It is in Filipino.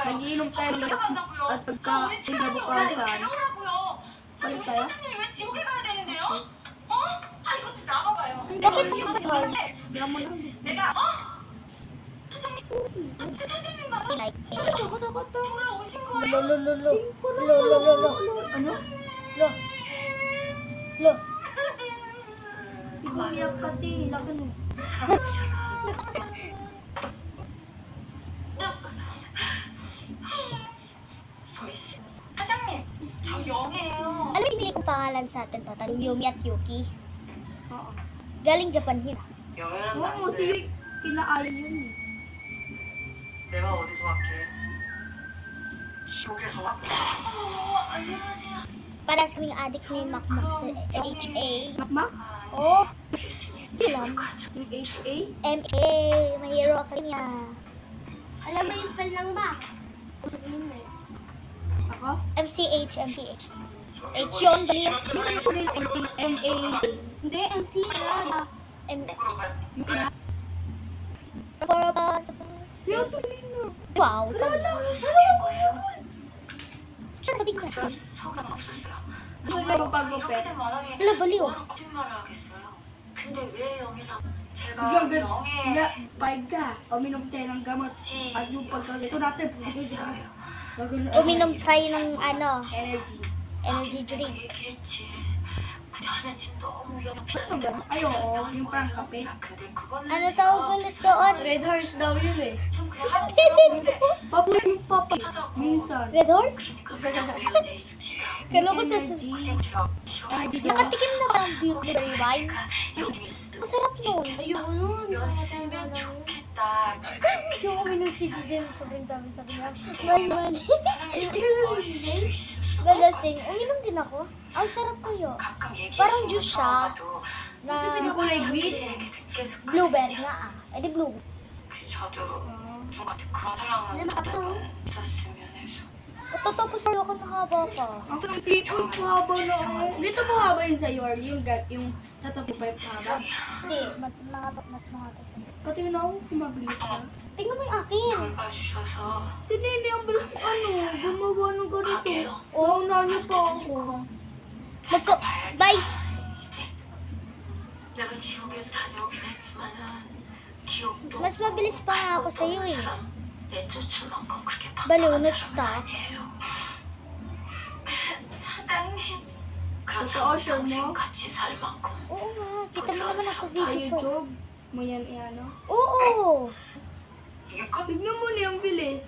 Nagiinom tayo ng at pagka kinabukasan. Palit tayo? 사장님이 왜 지옥에 가야 되는데요? 어? 아 이거 좀 나가봐요. Bakit 이거 ba 지금 Bigyan mo lang. 내가 사장님 사장님 봐. like, 돌아오신 거예요? Ano? Lo. Siguro yak ka di. Lagan mo. 소희 씨. 사장님, 저 영예요. Alam mo yung kong pangalan sa atin to, tanong Yumi at Yuki. Oo. Galing Japan yun. 영예란 Oo, si kinaali yun eh. 내가 어디서 왔게? 지옥에서 왔다. 안녕하세요. Para sa kaming adik ni Makmak sa HA. Makmak? Oh, 교수님, Ilan? 가죠. Yung HA? MA, My Hero Academia. Alam mo yung spell ng Mac? Sabihin mo. Ako? MCH. H yun, bali. Hindi ko sabihin MA. Hindi, MC. M. Yung ina. Para ba sa... Yung tulino. Wow. 거예요? Saan sabihin ko? 저 소감 없었어요. Wala mo pagupit. Wala, baliw. 거짓말을 하겠어요. 근데 왜 영예라고? 제가 Biglang 영예 na, bayad ka. Uminom tayo ng gamot. At yung pagkagito natin, 했어요. Uminom tayo ng ano, Energy. energy drink. 얘기했지. 근데 하는지 너무 Ang gamot? Ay, oo. Yung parang kape. 근데 그거는 Ano tawag ulit doon? Red horse daw yun eh. 좀 그냥 하는 거였는데 Papulit yung papa. Minsan. Red horse? 그러니까 그냥 우연의 일치다. Kala ko sa... Energy. 그리고 제가 Energy. Nakatikim na ba ang blueberry wine? 영일 수도 Masarap yun. 였으면 좋겠다. Yung uminom si Jijen, sobrang dami sa kanya. 진짜 Wine man. 사장님 멋있을 수도 있을 것 Lalasing. Uminom din ako. Ang sarap kayo. 가끔 Parang 얘기하시는 juice siya. 저와도 Na Yung kulay green. 제게 느껴졌거든요. blueberry nga ah. Eh di blue. 그래서 저도 누군가한테 그런 사랑을 받아볼 있었으면 해서 Totoo po sa'yo ako nakahaba pa. Ang pinag-treatment ko haba na ako. Dito po haba yun sa your, yung tatapos pa yung haba. 세상이야. Hindi, mas mahaba. Pati yun ako, kumabilis na. Tingnan mo yung akin. 돌봐주셔서 Si Nene ang bilis gumawa ng ganito. 가게요. Oo, nanyo pa ako. Magko... 봐야지. Bye! 이제 내가 지옥에 다녀오긴 했지만은 기억도 Mas mabilis pa nga ako sa'yo eh. 사람 내쫓을 만큼 그렇게 Baliw, 바쁜 not 사람은 stop. 아니에요. 사장님. Totoo, 그렇다고 sure 평생 mo? 같이 살 만큼 Oo nga, kita mo naman ako Sa video ko. YouTube, mo yan ano. Oo! 이게 끝? Tignan mo na yung bilis.